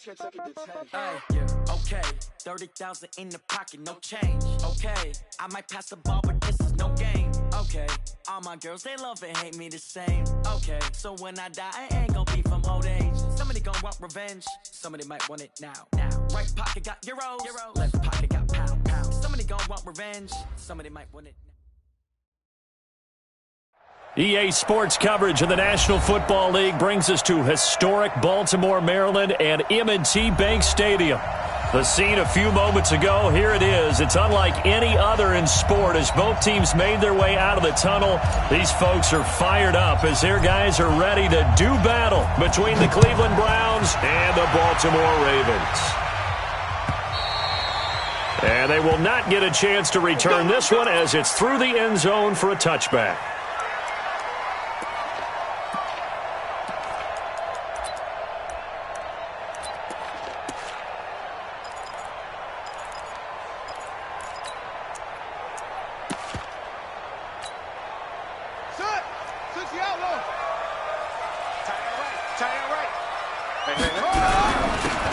Okay, 30,000 in the pocket, no change. Okay, I might pass the ball, but this is no game. Okay, all my girls, they love and hate me the same. Okay, so when I die, I ain't gonna be from old age. Somebody gonna want revenge, somebody might want it now. Right pocket got euros, left pocket got pound. Somebody gonna want revenge, somebody might want it now. EA Sports coverage of the National Football League brings us to historic Baltimore, Maryland, and M&T Bank Stadium. The scene a few moments ago, here it is. It's unlike any other in sport as both teams made their way out of the tunnel. These folks are fired up as their guys are ready to do battle between the Cleveland Browns and the Baltimore Ravens. And they will not get a chance to return this one as it's through the end zone for a touchback.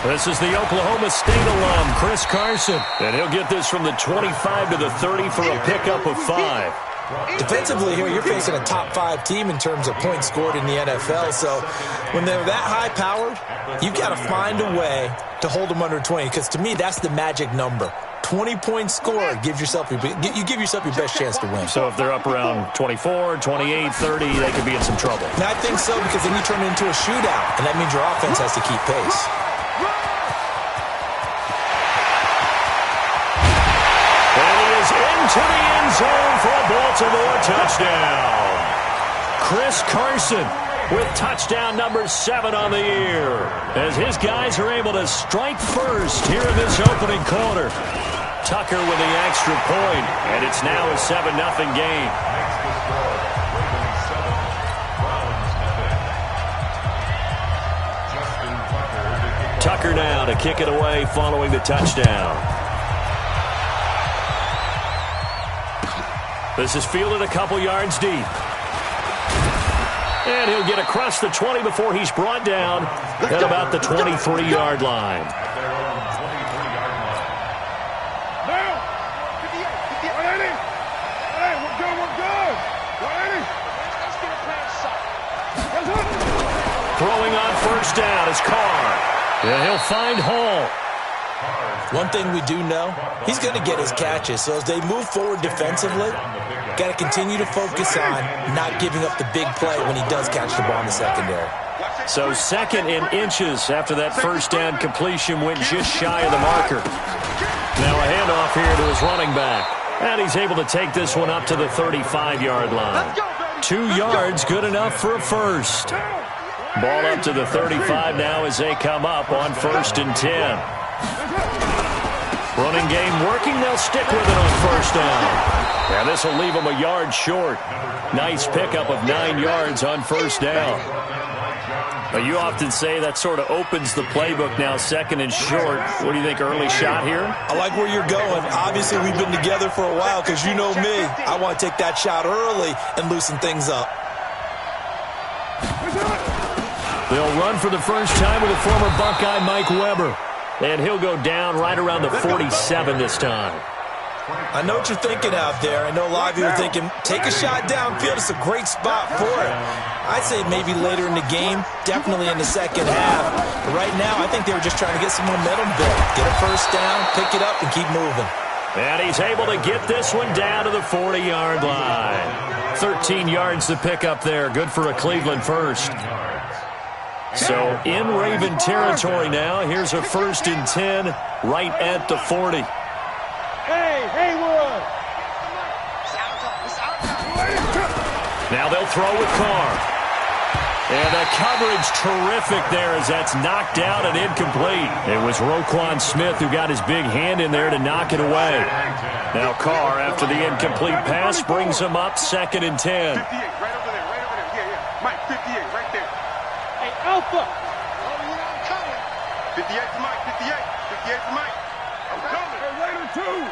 This is the Oklahoma State alum, Chris Carson. And he'll get this from the 25 to the 30 for a pickup of 5. Defensively here, you're facing a top 5 team in terms of points scored in the NFL. So when they're that high-powered, you've got to find a way to hold them under 20. Because to me, that's the magic number. 20 points scored gives yourself you give yourself your best chance to win. So if they're up around 24, 28, 30, they could be in some trouble. And I think so, because then you turn it into a shootout, and that means your offense has to keep pace. And he is into the end zone for a Baltimore touchdown. Chris Carson with touchdown number 7 on the year, as his guys are able to strike first here in this opening quarter. Tucker with the extra point, and it's now a 7-0 game. Tucker now to kick it away following the touchdown. This is fielded a couple yards deep. And he'll get across the 20 before he's brought down at about the 23-yard line. Throwing on first down is Carr. And he'll find Hall. One thing we do know, he's going to get his catches. So as they move forward defensively, got to continue to focus on not giving up the big play when he does catch the ball in the secondary. So 2nd and inches after that first down completion went just shy of the marker. Now a handoff here to his running back. And he's able to take this one up to the 35-yard line. 2 yards, good enough for a first. Ball up to the 35 now as they come up on 1st and 10. Running game working. They'll stick with it on first down. And this will leave them a yard short. Nice pickup of 9 yards on first down. But you often say that sort of opens the playbook now, 2nd and short. What do you think, early shot here? I like where you're going. Obviously, we've been together for a while because you know me. I want to take that shot early and loosen things up. They'll run for the first time with a former Buckeye, Mike Weber. And he'll go down right around the 47 this time. I know what you're thinking out there. I know a lot of you are thinking, take a shot downfield. It's a great spot for it. I'd say maybe later in the game, definitely in the second half. But right now, I think they were just trying to get some momentum built. Get a first down, pick it up, and keep moving. And he's able to get this one down to the 40-yard line. 13 yards to pick up there. Good for a Cleveland first. So in Raven territory now. Here's a 1st and 10 right at the 40. Now they'll throw with Carr. And the coverage terrific there as that's knocked out and incomplete. It was Roquan Smith who got his big hand in there to knock it away. Now Carr, after the incomplete pass, brings him up 2nd and 10. 58, right over there, right over there. Yeah. Mike, 58, right there. Hey, Alpha. Oh, I'm coming. 58 to Mike, 58. 58 to Mike. I'm coming. Hey, later, too.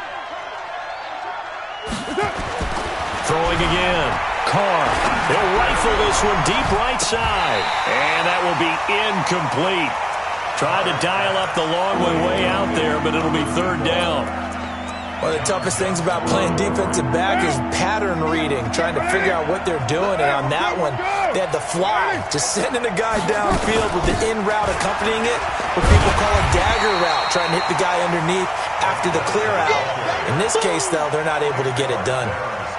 Throwing again. Carr. He'll rifle this one deep right side. And that will be incomplete. Tried to dial up the long way out there, but it'll be third down. One of the toughest things about playing defensive back is pattern reading, trying to figure out what they're doing. And on that one, they had the fly, just sending a guy downfield with the in route accompanying it, what people call a dagger route, trying to hit the guy underneath after the clear out. In this case, though, they're not able to get it done.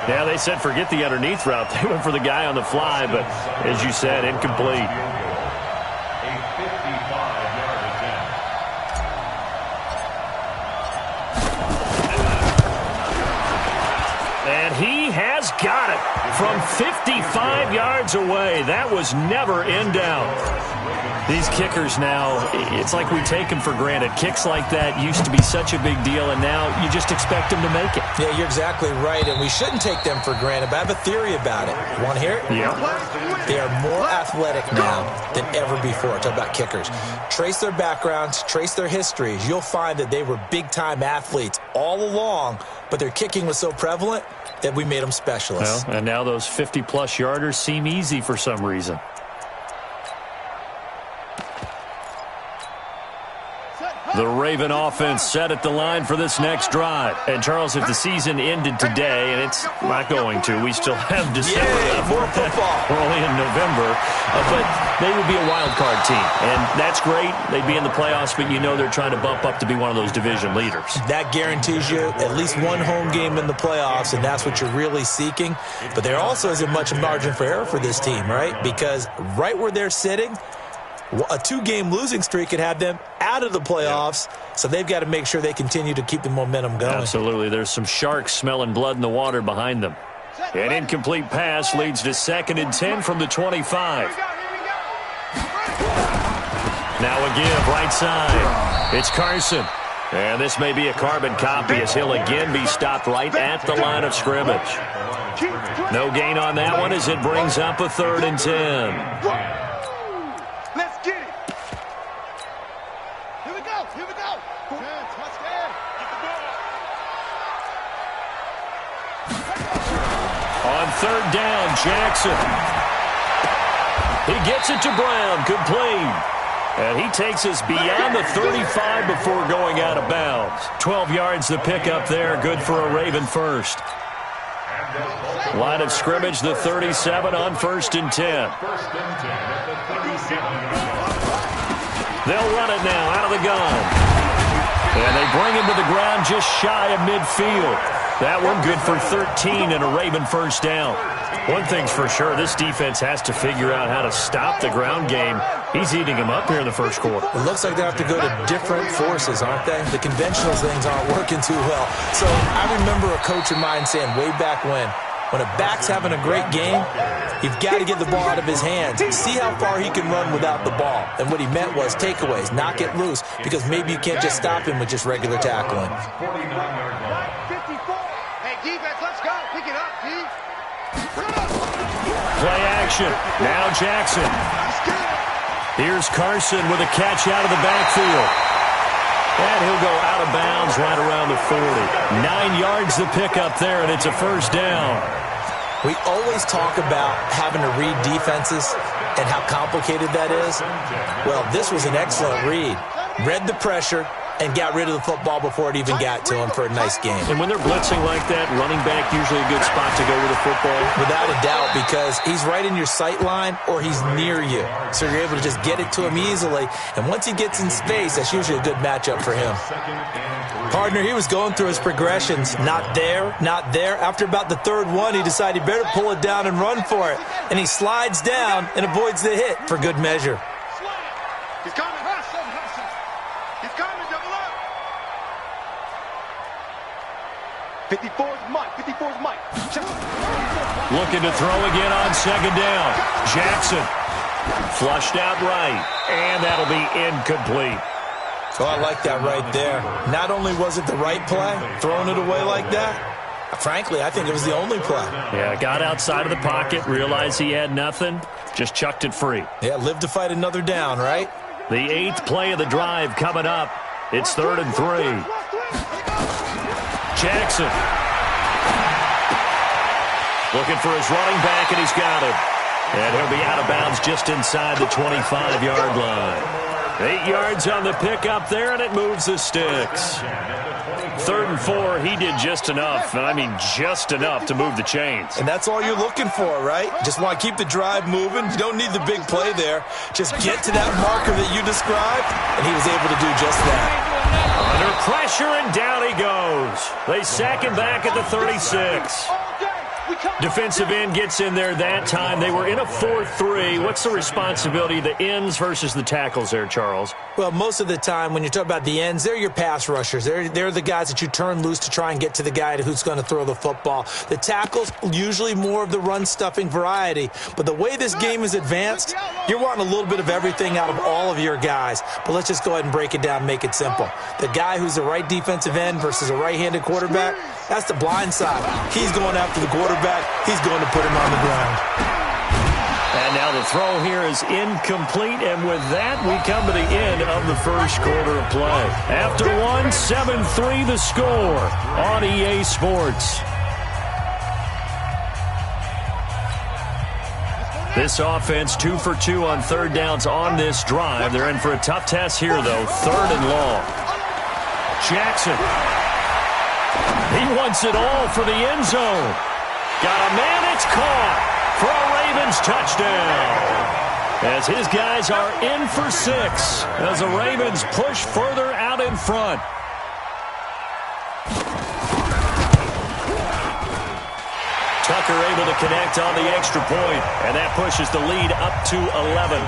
Yeah, they said forget the underneath route. They went for the guy on the fly, but as you said, incomplete. And he has got it from 55 yards away. That was never in doubt. These kickers now, it's like we take them for granted. Kicks like that used to be such a big deal, and now you just expect them to make it. Yeah, you're exactly right, and we shouldn't take them for granted, but I have a theory about it. You want to hear it? Yeah. They are more athletic now than ever before. Talk about kickers. Trace their backgrounds, trace their histories. You'll find that they were big-time athletes all along, but their kicking was so prevalent that we made them specialists. Well, and now those 50-plus yarders seem easy for some reason. The Raven offense set at the line for this next drive. And, Charles, if the season ended today, and it's not going to, we still have December left. More football. We're only in November. But they would be a wild card team. And that's great. They'd be in the playoffs, but you know they're trying to bump up to be one of those division leaders. That guarantees you at least one home game in the playoffs, and that's what you're really seeking. But there also isn't much margin for error for this team, right? Because right where they're sitting, a 2-game losing streak could have them out of the playoffs, so they've got to make sure they continue to keep the momentum going. Absolutely. There's some sharks smelling blood in the water behind them. An incomplete pass leads to 2nd and 10 from the 25. Now a give, right side. It's Carson. And this may be a carbon copy as he'll again be stopped right at the line of scrimmage. No gain on that one as it brings up a 3rd and 10. On 3rd down, Jackson. He gets it to Brown, complete. And he takes us beyond the 35 before going out of bounds. 12 yards the pickup there, good for a Raven first. Line of scrimmage, the 37 on 1st and 10. They'll run it now out of the gun. And they bring him to the ground just shy of midfield. That one good for 13 and a Raven first down. One thing's for sure, this defense has to figure out how to stop the ground game. He's eating them up here in the first quarter. It looks like they have to go to different forces, aren't they? The conventional things aren't working too well. So I remember a coach of mine saying way back when a back's having a great game, you've got to get the ball out of his hands. See how far he can run without the ball. And what he meant was takeaways, knock it loose, because maybe you can't just stop him with just regular tackling. Defense, let's go. Pick it up, D. Play action. Now Jackson. Here's Carson with a catch out of the backfield. And he'll go out of bounds right around the 40. 9 yards the pickup there, and it's a first down. We always talk about having to read defenses and how complicated that is. Well, this was an excellent read. Read the pressure and got rid of the football before it even got to him for a nice game. And when they're blitzing like that, running back usually a good spot to go with the football? Without a doubt, because he's right in your sight line or he's near you. So you're able to just get it to him easily. And once he gets in space, that's usually a good matchup for him. Partner, he was going through his progressions. Not there, not there. After about the 3rd one, he decided he better pull it down and run for it. And he slides down and avoids the hit for good measure. He's coming. He's coming, double up. 54's Mike. 54's Mike. Looking to throw again on 2nd down. Jackson flushed out right, and that'll be incomplete. Oh, I like that right there. Not only was it the right play, throwing it away like that, frankly, I think it was the only play. Yeah, got outside of the pocket, realized he had nothing, just chucked it free. Yeah, live to fight another down, right? The 8th play of the drive coming up. It's 3rd and 3. Jackson looking for his running back, and he's got it. And he'll be out of bounds just inside the 25-yard line. 8 yards on the pickup there, and it moves the sticks. 3rd and 4, he did just enough. I mean, just enough to move the chains. And that's all you're looking for, right? Just want to keep the drive moving. You don't need the big play there. Just get to that marker that you described, and he was able to do just that. Under pressure, and down he goes. They sack him back at the 36. Defensive end gets in there that time. They were in a 4-3. What's the responsibility of the ends versus the tackles there, Charles? Well, most of the time when you talk about the ends, they're your pass rushers. They're the guys that you turn loose to try and get to the guy who's going to throw the football. The tackles, usually more of the run-stuffing variety. But the way this game is advanced, you're wanting a little bit of everything out of all of your guys. But let's just go ahead and break it down and make it simple. The guy who's the right defensive end versus a right-handed quarterback, that's the blind side. He's going after the quarterback. He's going to put him on the ground. And now the throw here is incomplete, and with that, we come to the end of the first quarter of play. After one, 7-3 the score on EA Sports. This offense 2 for 2 on 3rd downs on this drive. They're in for a tough test here, though. 3rd and long. Jackson. He wants it all for the end zone. Got a man, it's caught for a Ravens touchdown. As his guys are in for 6 as the Ravens push further out in front. Tucker able to connect on the extra point, and that pushes the lead up to 11.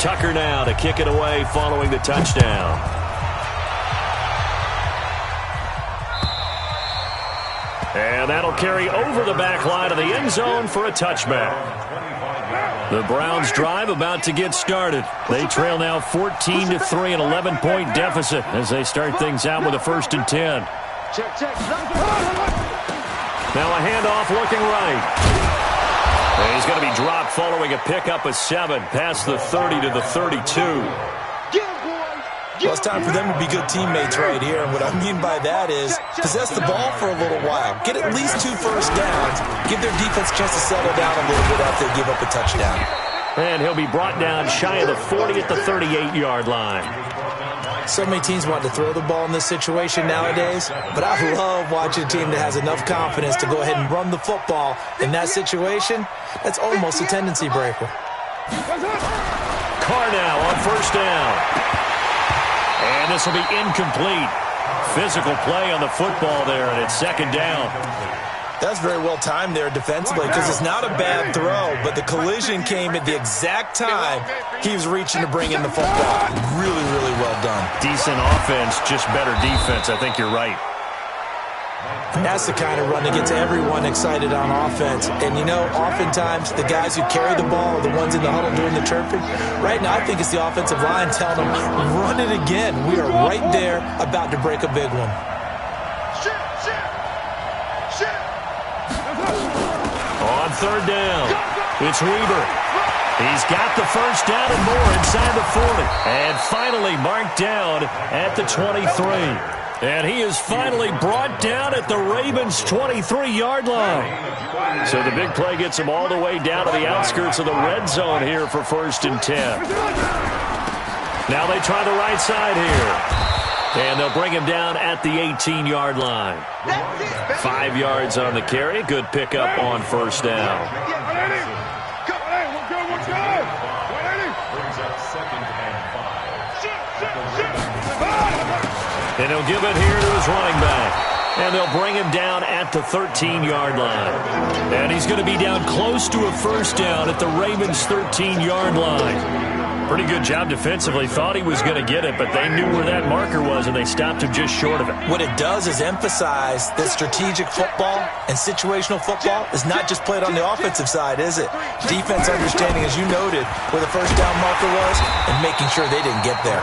Tucker now to kick it away following the touchdown. And that'll carry over the back line of the end zone for a touchback. The Browns drive about to get started. They trail now 14-3, an 11-point deficit as they start things out with a 1st and 10. Now a handoff looking right. And he's going to be dropped following a pickup of 7 past the 30 to the 32. Well, it's time for them to be good teammates right here. And what I mean by that is possess the ball for a little while. Get at least 2 first downs. Give their defense a chance to settle down a little bit after they give up a touchdown. And he'll be brought down shy of the 40 at the 38-yard line. So many teams want to throw the ball in this situation nowadays, but I love watching a team that has enough confidence to go ahead and run the football. In that situation, that's almost a tendency breaker. Carr now on 1st down. And this will be incomplete. Physical play on the football there, and it's 2nd down. That's very well timed there defensively because it's not a bad throw, but the collision came at the exact time he was reaching to bring in the football. Really, really well done. Decent offense, just better defense. I think you're right. And that's the kind of run that gets everyone excited on offense. And, you know, oftentimes the guys who carry the ball are the ones in the huddle doing the chirping. Right now, I think it's the offensive line telling them, run it again. We are right there about to break a big one. On 3rd down, it's Weaver. He's got the 1st down and more inside the 40. And finally marked down at the 23. And he is finally brought down at the Ravens' 23-yard line. So the big play gets him all the way down to the outskirts of the red zone here for 1st and 10. Now they try the right side here. And they'll bring him down at the 18-yard line. 5 yards on the carry. Good pickup on 1st down. And he'll give it here to his running back. And they'll bring him down at the 13-yard line. And he's going to be down close to a 1st down at the Ravens' 13-yard line. Pretty good job defensively. Thought he was going to get it, but they knew where that marker was, and they stopped him just short of it. What it does is emphasize that strategic football and situational football is not just played on the offensive side, is it? Defense understanding, as you noted, where the 1st down marker was and making sure they didn't get there.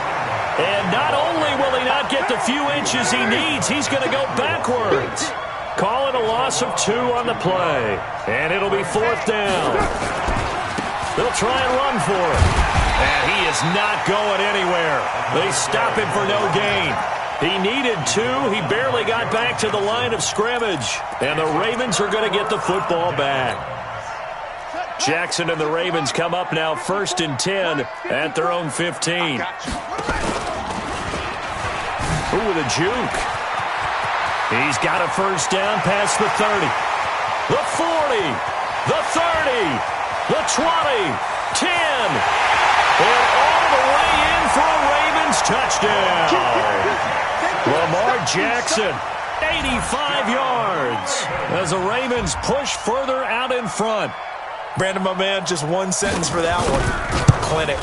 And not only will he not get the few inches he needs, he's going to go backwards. Call it a loss of 2 on the play. And it'll be 4th down. They'll try and run for it. And he is not going anywhere. They stop him for no gain. He needed 2. He barely got back to the line of scrimmage. And the Ravens are going to get the football back. Jackson and the Ravens come up now 1st and 10 at their own 15. Ooh, with a juke. He's got a first down past the 30. The 40. The 30. The 20. 10. And all the way in for a Ravens touchdown. Lamar Jackson, 85 yards as the Ravens push further out in front. Brandon, my man, just one sentence for that one. Clinic.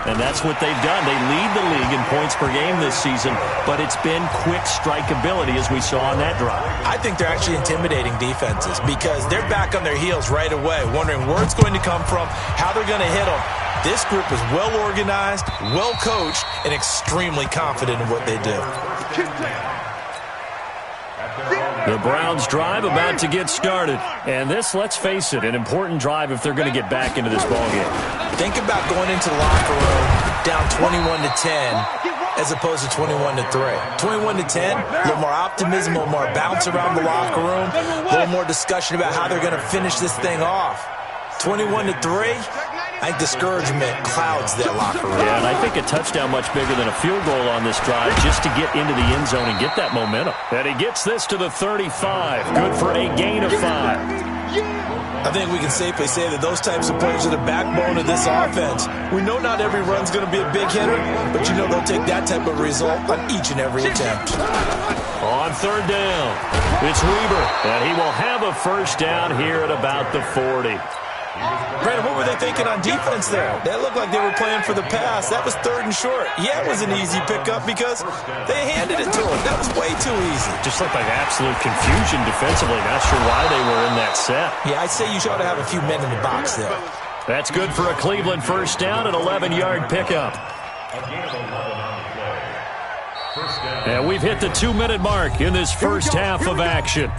And that's what they've done. They lead the league in points per game this season, but it's been quick strikeability as we saw on that drive. I think they're actually intimidating defenses because they're back on their heels right away, wondering where it's going to come from, how they're going to hit them. This group is well organized, well coached, and extremely confident in what they do. The Browns drive about to get started. And this, let's face it, an important drive if they're going to get back into this ballgame. Think about going into the locker room down 21-10 as opposed to 21-3. 21-10, a little more optimism, a little more bounce around the locker room, a little more discussion about how they're going to finish this thing off. 21-3, I think discouragement clouds that locker room. Yeah, and I think a touchdown much bigger than a field goal on this drive just to get into the end zone and get that momentum. And he gets this to the 35. Good for a gain of 5. I think we can safely say that those types of plays are the backbone of this offense. We know not every run's going to be a big hitter, but you know they'll take that type of result on each and every attempt. On 3rd down, it's Weber, and he will have a first down here at about the 40. Brandon, what were they thinking on defense there? They looked like they were playing for the pass. That was 3rd and short. Yeah, it was an easy pickup because they handed it to him. That was way too easy. Just looked like absolute confusion defensively. Not sure why they were in that set. Yeah, I'd say you ought to have a few men in the box there. That's good for a Cleveland first down, an 11-yard pickup. And we've hit the 2-minute mark in this first half of action.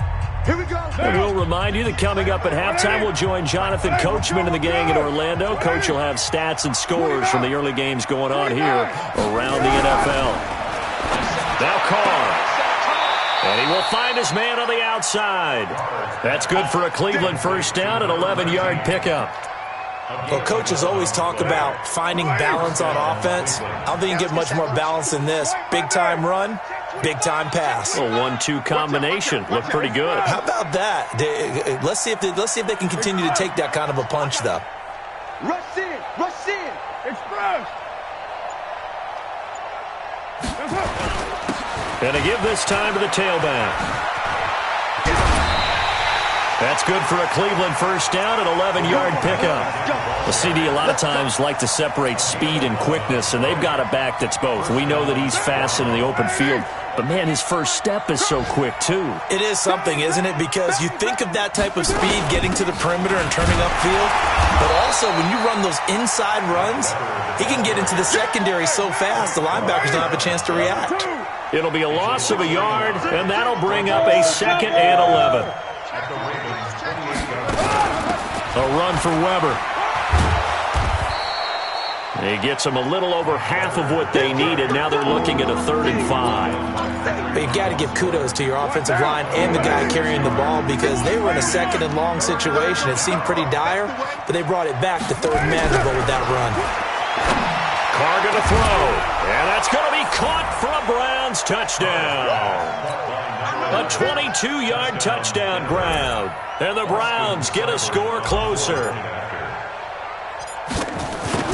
Here we go. And we'll remind you that coming up at halftime, we'll join Jonathan Coachman and the gang in Orlando. Coach will have stats and scores from the early games going on here around the NFL. Now Carr. And he will find his man on the outside. That's good for a Cleveland first down, an 11-yard pickup. Well, coaches always talk about finding balance on offense. I don't think you can get much more balance than this. Big-time run, big-time pass. A 1-2 combination. Looked pretty good. How about that? Let's see if they can continue to take that kind of a punch, though. Rush in. Rush in. Express. And to give this time to the tailback. That's good for a Cleveland first down, an 11-yard pickup. The CD a lot of times like to separate speed and quickness, and they've got a back that's both. We know that he's fast in the open field, but, man, his first step is so quick, too. It is something, isn't it? Because you think of that type of speed getting to the perimeter and turning upfield, but also when you run those inside runs, he can get into the secondary so fast the linebackers don't have a chance to react. It'll be a loss of a yard, and that'll bring up a 2nd and 11. A run for Weber. He gets them a little over half of what they needed. Now they're looking at a 3rd and 5. But you got to give kudos to your offensive line and the guy carrying the ball because they were in a 2nd and long situation. It seemed pretty dire, but they brought it back to 3rd and manageable with that run. Carr going to throw, and that's going to be caught for a Browns touchdown. A 22-yard touchdown ground. And the Browns get a score closer.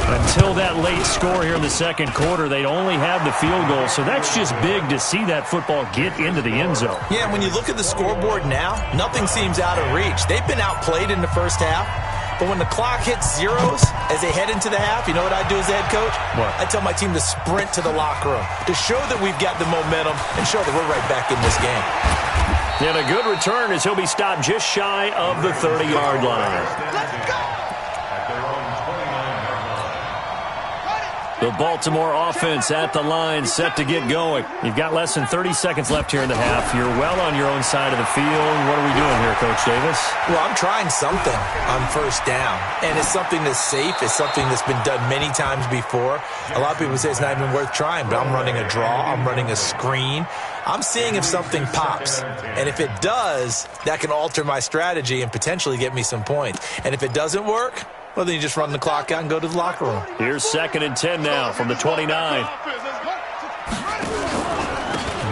Until that late score here in the 2nd quarter, they'd only have the field goal. So that's just big to see that football get into the end zone. Yeah, when you look at the scoreboard now, nothing seems out of reach. They've been outplayed in the first half. But when the clock hits zeros as they head into the half, you know what I do as the head coach? What? I tell my team to sprint to the locker room to show that we've got the momentum and show that we're right back in this game. And a good return as he'll be stopped just shy of the 30-yard line. Let's go. The Baltimore offense at the line, set to get going. You've got less than 30 seconds left here in the half. You're well on your own side of the field. What are we doing here, Coach Davis? Well, I'm trying something on first down, and it's something that's safe. It's something that's been done many times before. A lot of people say it's not even worth trying, but I'm running a draw. I'm running a screen. I'm seeing if something pops, and if it does, that can alter my strategy and potentially get me some points. And if it doesn't work, well, then you just run the clock out and go to the locker room. Here's 2nd and 10 now from the 29.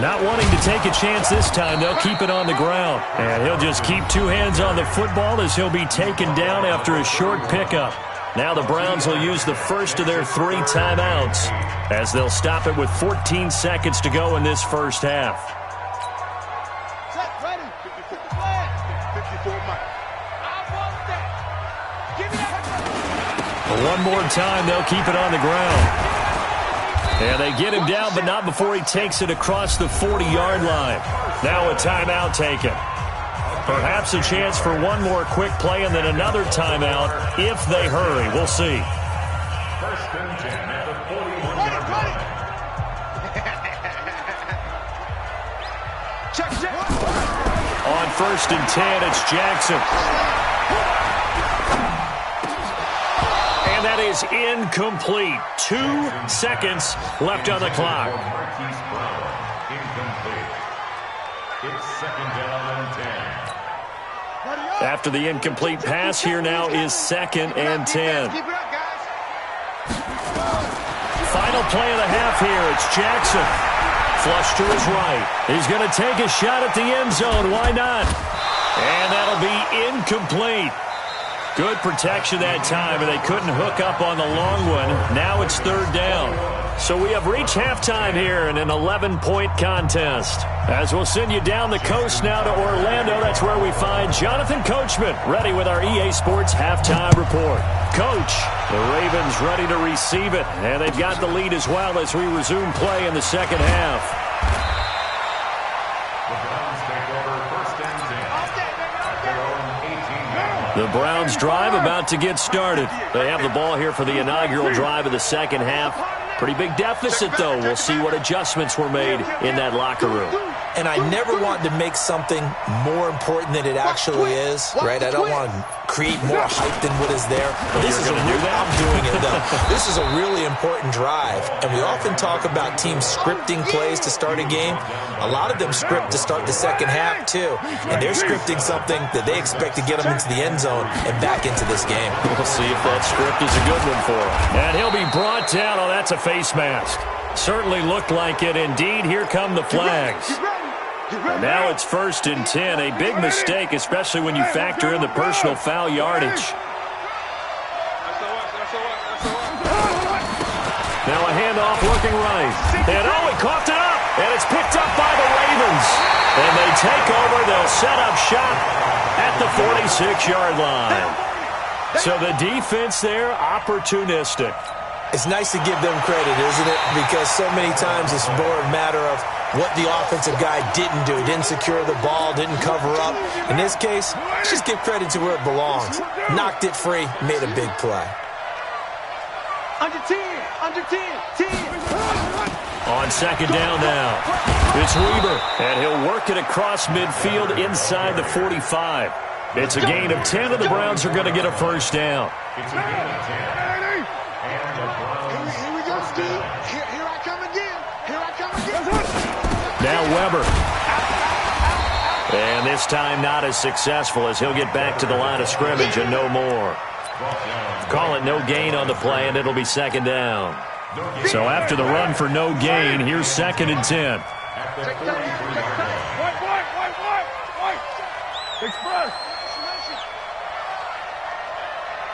Not wanting to take a chance this time, they'll keep it on the ground. And he'll just keep two hands on the football as he'll be taken down after a short pickup. Now the Browns will use the first of their 3 timeouts as they'll stop it with 14 seconds to go in this first half. One more time, they'll keep it on the ground. And they get him down, but not before he takes it across the 40-yard line. Now a timeout taken. Perhaps a chance for one more quick play and then another timeout if they hurry. We'll see. First and 10 at the 41-yard line. On 1st and 10, it's Jackson. And that is incomplete. 2 seconds left on the clock. It's 2nd down and 10. After the incomplete pass, here now is 2nd and 10. Final play of the half here. It's Jackson. Flush to his right. He's going to take a shot at the end zone. Why not? And that'll be incomplete. Good protection that time, and they couldn't hook up on the long one. Now it's 3rd down. So we have reached halftime here in an 11-point contest. As we'll send you down the coast now to Orlando, that's where we find Jonathan Coachman, ready with our EA Sports halftime report. Coach, the Ravens ready to receive it, and they've got the lead as well as we resume play in the second half. The Browns drive about to get started. They have the ball here for the inaugural drive of the second half. Pretty big deficit, though. We'll see what adjustments were made in that locker room. And I never want to make something more important than it actually is, right? I don't want to create more hype than what is there. This is I'm doing it, though. This is a really important drive. And we often talk about teams scripting plays to start a game. A lot of them script to start the second half, too. And they're scripting something that they expect to get them into the end zone and back into this game. We'll see if that script is a good one for him. And he'll be brought down. Oh, that's a face mask. Certainly looked like it. Indeed, here come the flags. And now it's 1st and 10. A big mistake, especially when you factor in the personal foul yardage. Now a handoff looking right. And oh, he coughed it up. And it's picked up by the Ravens. And they take over. They'll set up shop at the 46-yard line. So the defense there, opportunistic. It's nice to give them credit, isn't it? Because so many times it's more a matter of what the offensive guy didn't do. Didn't secure the ball, didn't cover up. In this case, just give credit to where it belongs. Knocked it free, made a big play. Under 10, 10. On 2nd down now, it's Weber, and he'll work it across midfield inside the 45. It's a gain of 10, and the Browns are going to get a first down. It's a gain of 10. And the Browns. Here we go, Steve. Here I come again. Now Weber. And this time not as successful as he'll get back to the line of scrimmage and no more. Call it no gain on the play, and it'll be 2nd down. So after the run for no gain, here's 2nd and 10.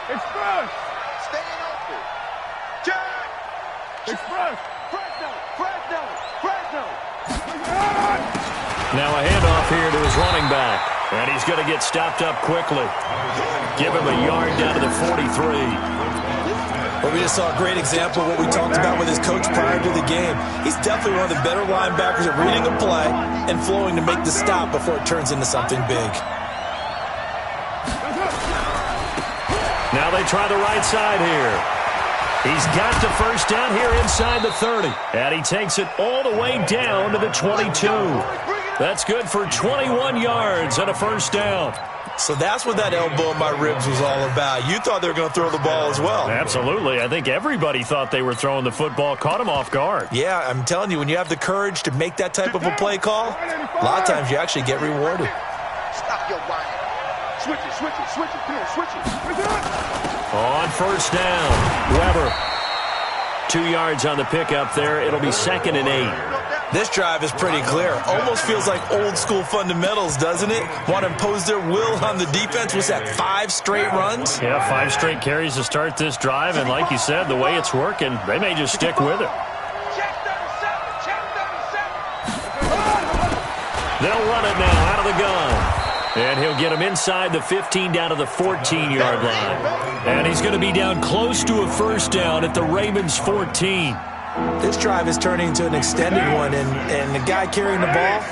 Express. Staying open. Jack. Express. Fresno. Now a handoff here to his running back. And he's going to get stopped up quickly. Give him a yard down to the 43. Well, we just saw a great example of what we talked about with his coach prior to the game. He's definitely one of the better linebackers at reading a play and flowing to make the stop before it turns into something big. Now they try the right side here. He's got the first down here inside the 30. And he takes it all the way down to the 22. That's good for 21 yards and a first down. So that's what that elbow in my ribs was all about. You thought they were going to throw the ball as well. Absolutely. I think everybody thought they were throwing the football, caught him off guard. Yeah, I'm telling you, when you have the courage to make that type of a play call, a lot of times you actually get rewarded. Stop your whining. Switch it, switch it, switch it. Come on, switch it. On first down, Weber. 2 yards on the pickup there. It'll be 2nd and 8. This drive is pretty clear. Almost feels like old school fundamentals, doesn't it? Want to impose their will on the defense. Was that 5 straight runs? Yeah, 5 straight carries to start this drive. And like you said, the way it's working, they may just stick with it. They'll run it now out of the gun. And he'll get him inside the 15 down to the 14-yard line. And he's going to be down close to a first down at the Ravens 14. This drive is turning into an extended one, and the guy carrying the ball,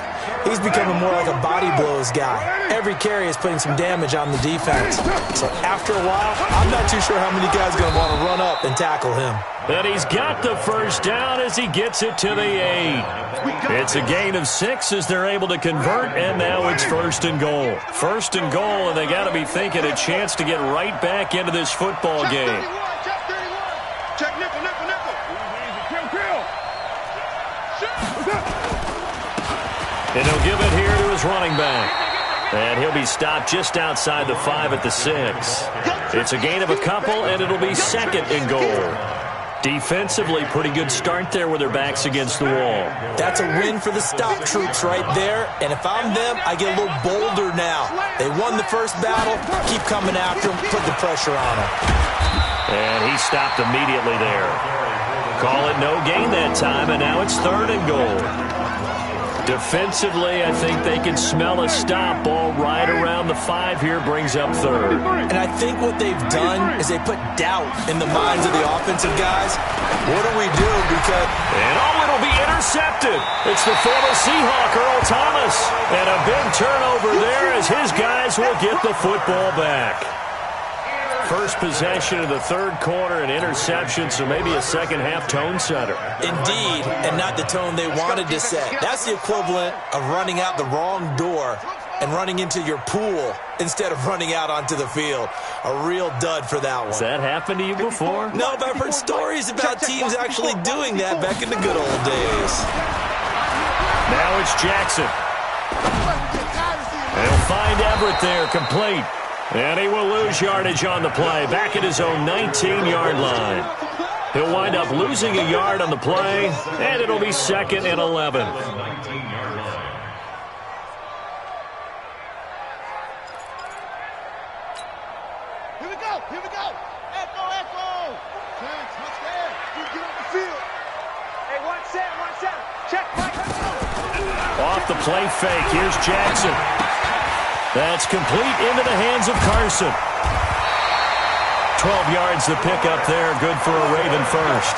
he's becoming more like a body blows guy. Every carry is putting some damage on the defense. So after a while, I'm not too sure how many guys are going to want to run up and tackle him. And he's got the first down as he gets it to the 8. It's a gain of 6 as they're able to convert, and now it's 1st and goal. 1st and goal, and they got to be thinking a chance to get right back into this football game. Check nickel, nickel, nickel. And he'll give it here to his running back. And he'll be stopped just outside the 5 at the 6. It's a gain of a couple, and it'll be 2nd and goal. Defensively, pretty good start there with their backs against the wall. That's a win for the stop troops right there. And if I'm them, I get a little bolder now. They won the first battle. Keep coming after them. Put the pressure on them. And he stopped immediately there. Call it no gain that time, and now it's 3rd and goal. Defensively, I think they can smell a stop ball right around the 5 here, brings up 3rd. And I think what they've done is they put doubt in the minds of the offensive guys. What do we do? Because... And it'll be intercepted. It's the former Seahawk, Earl Thomas. And a big turnover there as his guys will get the football back. First possession of the 3rd quarter, an interception, so maybe a second-half tone setter. Indeed, and not the tone they wanted to set. That's the equivalent of running out the wrong door and running into your pool instead of running out onto the field. A real dud for that one. Has that happened to you before? No, but I've heard stories about teams actually doing that back in the good old days. Now it's Jackson. They'll find Everett there, complete. And he will lose yardage on the play, back at his own 19-yard line. He'll wind up losing a yard on the play, and it'll be 2nd and 11. Here we go. Echo. Chance, what's there? You get on the field. Hey, one set. Check, right. Off the play fake, here's Jackson. That's complete into the hands of Carson. 12 yards to pick up there. Good for a Raven first.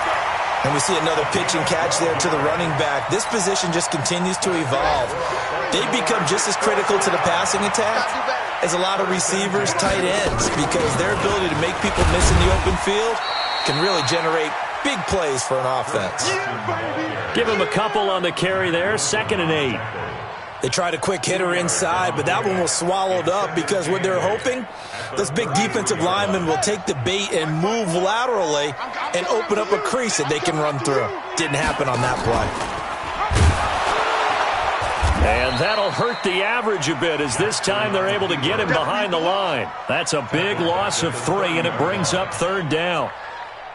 And we see another pitch and catch there to the running back. This position just continues to evolve. They become just as critical to the passing attack as a lot of receivers, tight ends, because their ability to make people miss in the open field can really generate big plays for an offense. Give him a couple on the carry there. 2nd and 8. They tried a quick hitter inside, but that one was swallowed up because what they're hoping, those big defensive linemen will take the bait and move laterally and open up a crease that they can run through. Didn't happen on that play. And that'll hurt the average a bit as this time they're able to get him behind the line. That's a big loss of 3, and it brings up 3rd down.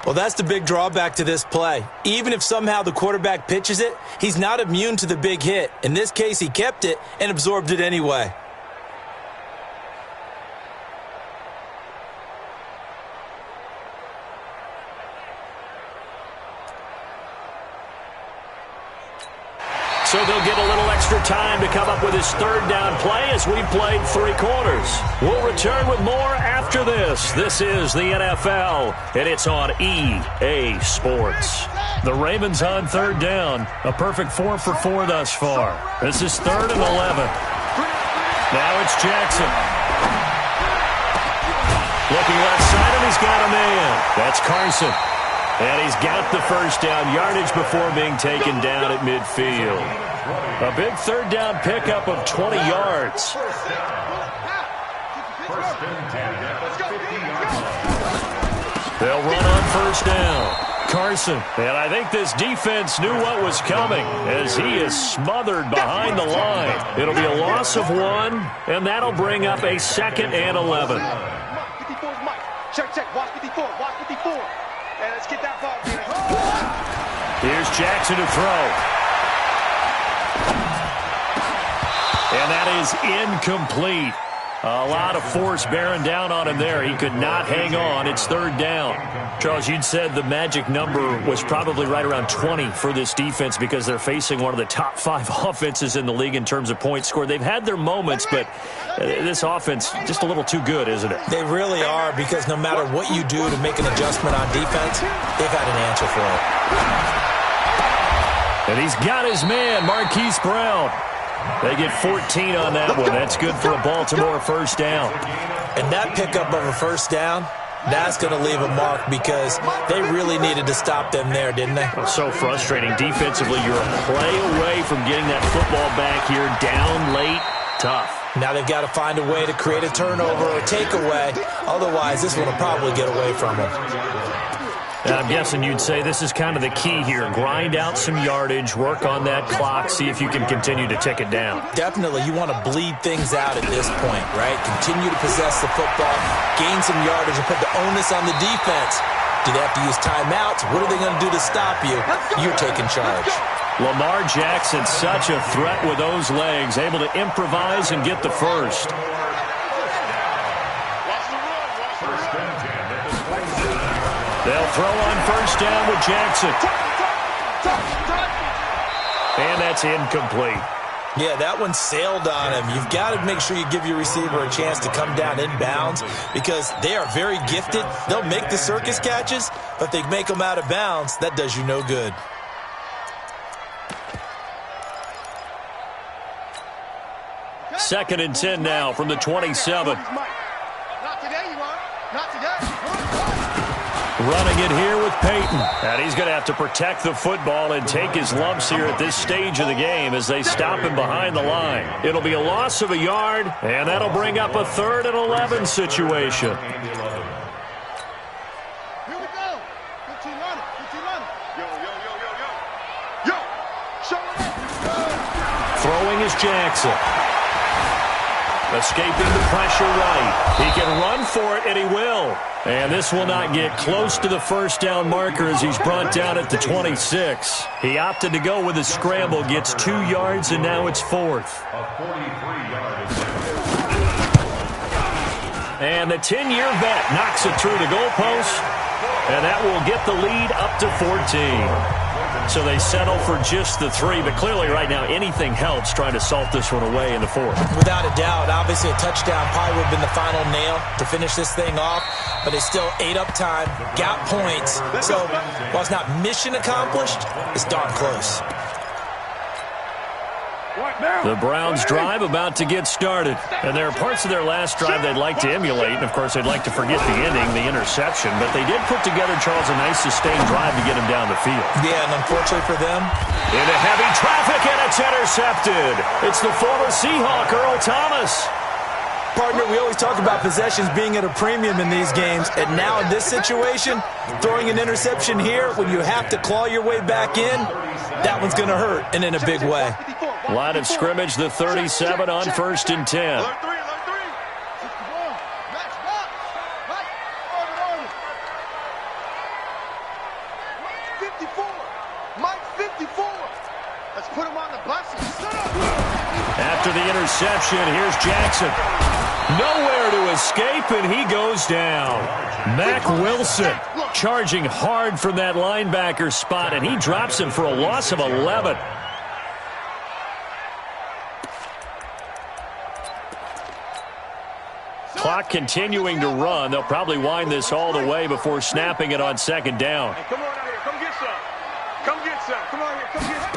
Well, that's the big drawback to this play. Even if somehow the quarterback pitches it, he's not immune to the big hit. In this case, he kept it and absorbed it anyway. So they'll get a little extra time to come up with his 3rd down play as we played 3 quarters. We'll return with more after this. This is the NFL, and it's on EA Sports. The Ravens on 3rd down. A perfect 4 for 4 thus far. This is 3rd and 11. Now it's Jackson. Looking left side, and he's got a man. That's Carson. And he's got the first down yardage before being taken down at midfield. A big third down pickup of 20 yards. They'll run on first down. Carson. And I think this defense knew what was coming as he is smothered behind the line. It'll be a loss of 1, and that'll bring up a 2nd and 11. Check. Watch 54. Watch 54. And let's get that ball. Here's Jackson to throw. And that is incomplete. A lot of force bearing down on him there. He could not hang on. It's 3rd down. Charles, you'd said the magic number was probably right around 20 for this defense because they're facing one of the top 5 offenses in the league in terms of points scored. They've had their moments, but this offense just a little too good, isn't it? They really are, because no matter what you do to make an adjustment on defense, they've had an answer for it. And he's got his man, Marquise Brown. They get 14 on that one. That's good for a Baltimore first down. And that pickup of a first down, that's going to leave a mark because they really needed to stop them there, didn't they? So frustrating. Defensively, you're a play away from getting that football back here. Down late, tough. Now they've got to find a way to create a turnover or takeaway. Otherwise, this one will probably get away from them. And I'm guessing you'd say this is kind of the key here. Grind out some yardage, work on that clock, see if you can continue to tick it down. Definitely, you want to bleed things out at this point, right? Continue to possess the football, gain some yardage, and put the onus on the defense. Do they have to use timeouts? What are they going to do to stop you? You're taking charge. Lamar Jackson, such a threat with those legs, able to improvise and get the first. They'll throw on first down with Jackson. And that's incomplete. Yeah, that one sailed on him. You've got to make sure you give your receiver a chance to come down inbounds because they are very gifted. They'll make the circus catches, but if they make them out of bounds, that does you no good. Second and 10 now from the 27. Not today, you are. Not today. Running it here with Peyton. And he's going to have to protect the football and take his lumps here at this stage of the game as they stop him behind the line. It'll be a loss of a yard, and that'll bring up a 3rd and 11 situation. Here we go. 15 on it. 15 on it. Yo. Show it. Throwing is Jackson. Escaping the pressure right. He can run for it, and he will. And this will not get close to the first down marker as he's brought down at the 26. He opted to go with a scramble, gets 2 yards, and now it's 4th. And the 10-year vet knocks it through the goalpost, and that will get the lead up to 14. So they settle for just the 3, but clearly right now anything helps trying to salt this one away in the 4th. Without a doubt, obviously a touchdown probably would have been the final nail to finish this thing off, but it's still 8 up time, got points. So while it's not mission accomplished, it's darn close. The Browns drive about to get started. And there are parts of their last drive they'd like to emulate. And, of course, they'd like to forget the ending, the interception. But they did put together, Charles, a nice sustained drive to get him down the field. Yeah, and unfortunately for them, into heavy traffic, and it's intercepted. It's the former Seahawk, Earl Thomas. partner, we always talk about possessions being at a premium in these games. And now in this situation, throwing an interception here when you have to claw your way back in, that one's going to hurt, and in a big way. Line of scrimmage, the 37 on 1st and 10. After the interception, here's Jackson. Nowhere to escape, and he goes down. Mack Wilson charging hard from that linebacker spot, and he drops him for a loss of 11. Clock continuing to run. They'll probably wind this all the way before snapping it on 2nd down. Hey, come on out here. Come get some. Come get some. Come on here. Come get some.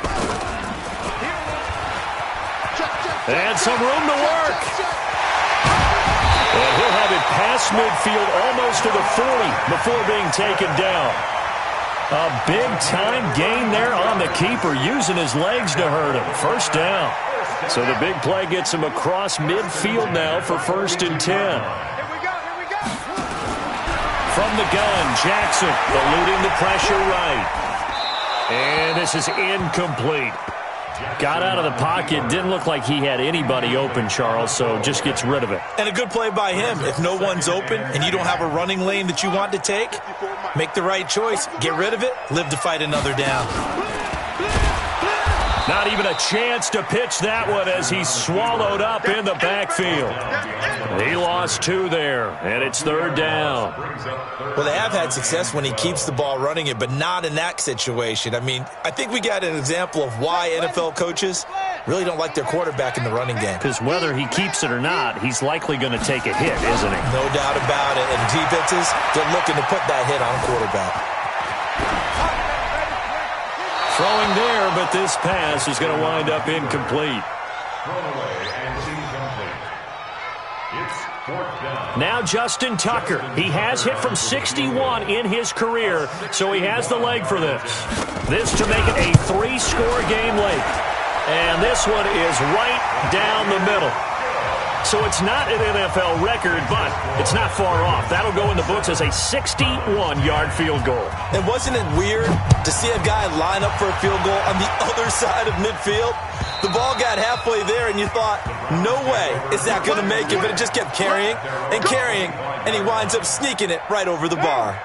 And some room to work. And he'll have it past midfield almost to the 40 before being taken down. A big-time gain there on the keeper, using his legs to hurt him. First down. So the big play gets him across midfield now for 1st and 10. From the gun, Jackson eluding the pressure right. And this is incomplete. Got out of the pocket. Didn't look like he had anybody open, Charles, so just gets rid of it. And a good play by him. If no one's open and you don't have a running lane that you want to take, make the right choice. Get rid of it. Live to fight another down. Not even a chance to pitch that one as he's swallowed up in the backfield. He lost 2 there, and it's 3rd down. Well, they have had success when he keeps the ball running it, but not in that situation. I mean, I think we got an example of why NFL coaches really don't like their quarterback in the running game. Because whether he keeps it or not, he's likely going to take a hit, isn't he? No doubt about it. And defenses, they're looking to put that hit on a quarterback. Throwing there, but this pass is going to wind up incomplete. Now Justin Tucker. He has hit from 61 in his career, so he has the leg for this. This to make it a 3-score game late. And this one is right down the middle. So it's not an NFL record, but it's not far off. That'll go in the books as a 61-yard field goal. And wasn't it weird to see a guy line up for a field goal on the other side of midfield? The ball got halfway there, and you thought, no way is that going to make it, but it just kept carrying and carrying, and he winds up sneaking it right over the bar.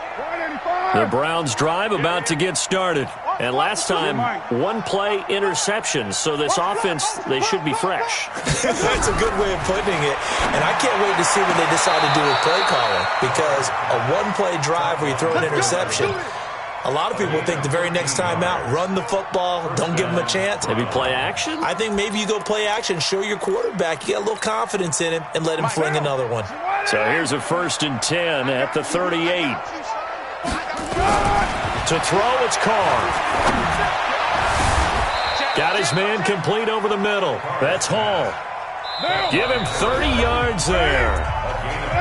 The Browns' drive about to get started. And last time, 1-play interception, so this offense, they should be fresh. That's a good way of putting it. And I can't wait to see what they decide to do with play calling, because a 1-play drive where you throw an interception, a lot of people think the very next time out, run the football, don't give them a chance. Maybe play action? I think maybe you go play action, show your quarterback, you got a little confidence in him, and let him fling another one. So here's a 1st and 10 at the 38. To throw, it's Carr. Got his man complete over the middle. That's Hall. Give him 30 yards there.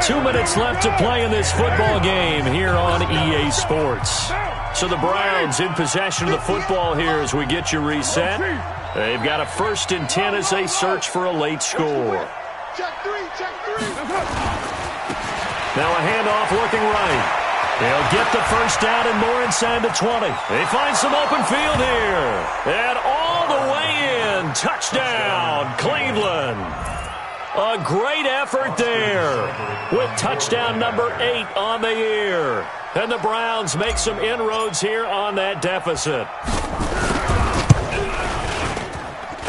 2 minutes left to play in this football game here on EA Sports. So the Browns in possession of the football here as we get you reset. They've got a 1st and 10 as they search for a late score. Now a handoff looking right. They'll get the first down and more inside the 20. They find some open field here. And all the way in. Touchdown, Cleveland. A great effort there with touchdown number 8 on the year. And the Browns make some inroads here on that deficit.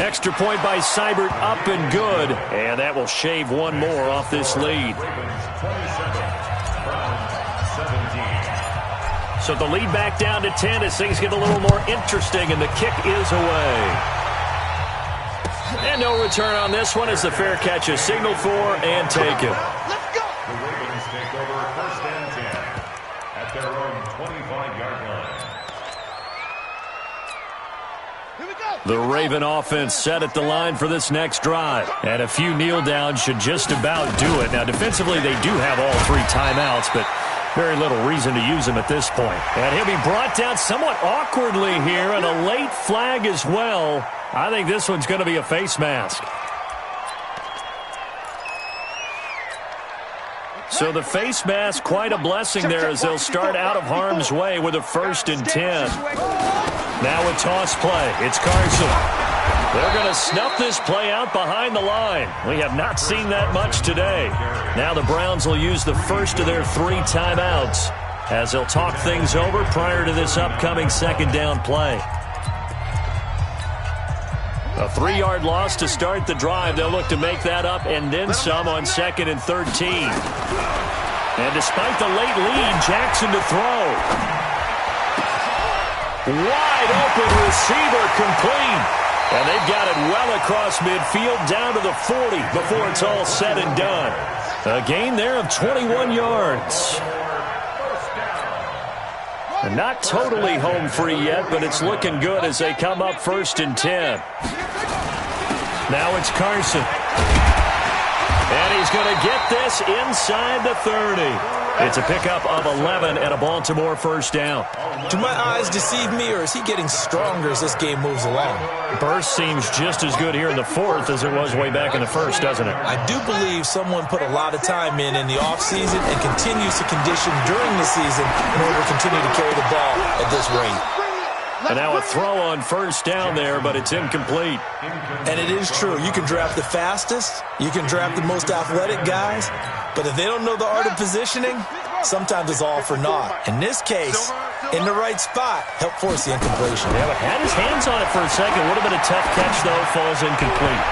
Extra point by Seibert, up and good. And that will shave one more off this lead. So the lead back down to 10 as things get a little more interesting, and the kick is away. And no return on this one as the fair catch is signaled for and taken. Let's go. The Ravens take over 1st and 10 at their own 25-yard line. The Raven offense set at the line for this next drive. And a few kneel downs should just about do it. Now, defensively, they do have all 3 timeouts, but very little reason to use him at this point. And he'll be brought down somewhat awkwardly here, and a late flag as well. I think this one's going to be a face mask. So the face mask, quite a blessing there as they'll start out of harm's way with a 1st and 10. Now a toss play. It's Carson. They're going to snuff this play out behind the line. We have not seen that much today. Now the Browns will use the first of their 3 timeouts as they'll talk things over prior to this upcoming 2nd down play. A 3-yard loss to start the drive. They'll look to make that up and then some on 2nd and 13. And despite the late lead, Jackson to throw. Wide open receiver complete. And they've got it well across midfield down to the 40 before it's all said and done. A gain there of 21 yards. And not totally home free yet, but it's looking good as they come up 1st and 10. Now it's Carson. And he's going to get this inside the 30. It's a pickup of 11 and a Baltimore first down. Do my eyes deceive me, or is he getting stronger as this game moves along? Burst seems just as good here in the fourth as it was way back in the first, doesn't it? I do believe someone put a lot of time in the offseason and continues to condition during the season in order to continue to carry the ball at this rate. And now a throw on first down there, but it's incomplete. And it is true. You can draft the fastest. You can draft the most athletic guys. But if they don't know the art of positioning, sometimes it's all for naught. In this case, in the right spot, help force the incompletion. Yeah, but had his hands on it for a second. Would have been a tough catch, though. Falls incomplete.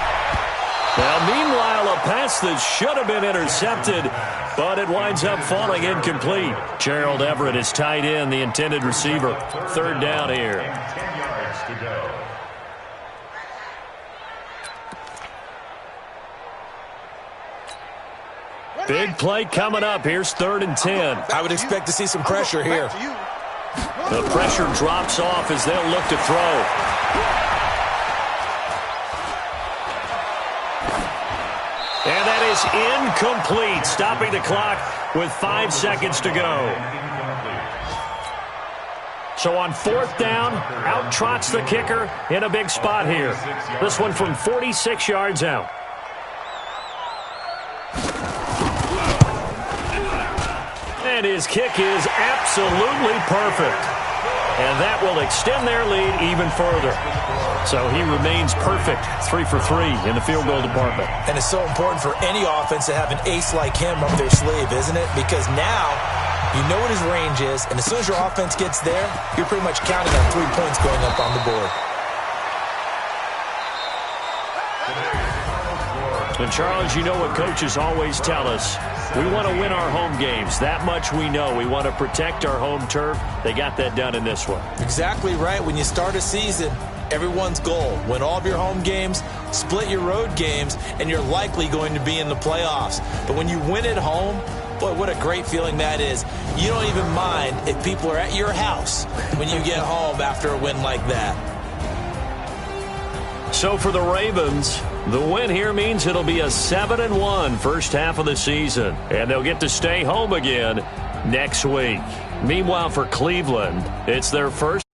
Now, meanwhile, a pass that should have been intercepted, but it winds up falling incomplete. Gerald Everett is tied in, the intended receiver. Third down here. 10 yards to go. Big play coming up. Here's 3rd and 10. I would expect to see some pressure here. The pressure drops off as they'll look to throw. And that is incomplete, stopping the clock with 5 seconds to go. So on 4th down, out trots the kicker in a big spot here. This one from 46 yards out. And his kick is absolutely perfect. And that will extend their lead even further. So he remains perfect, 3 for 3 in the field goal department. And it's so important for any offense to have an ace like him up their sleeve, isn't it? Because now you know what his range is, and as soon as your offense gets there, you're pretty much counting on 3 points going up on the board. And Charles, you know what coaches always tell us. We want to win our home games. That much we know. We want to protect our home turf. They got that done in this one. Exactly right. When you start a season, everyone's goal, win all of your home games, split your road games, and you're likely going to be in the playoffs. But when you win at home, boy, what a great feeling that is. You don't even mind if people are at your house when you get home after a win like that. So for the Ravens, the win here means it'll be a 7-1 first half of the season, and they'll get to stay home again next week. Meanwhile, for Cleveland, it's their first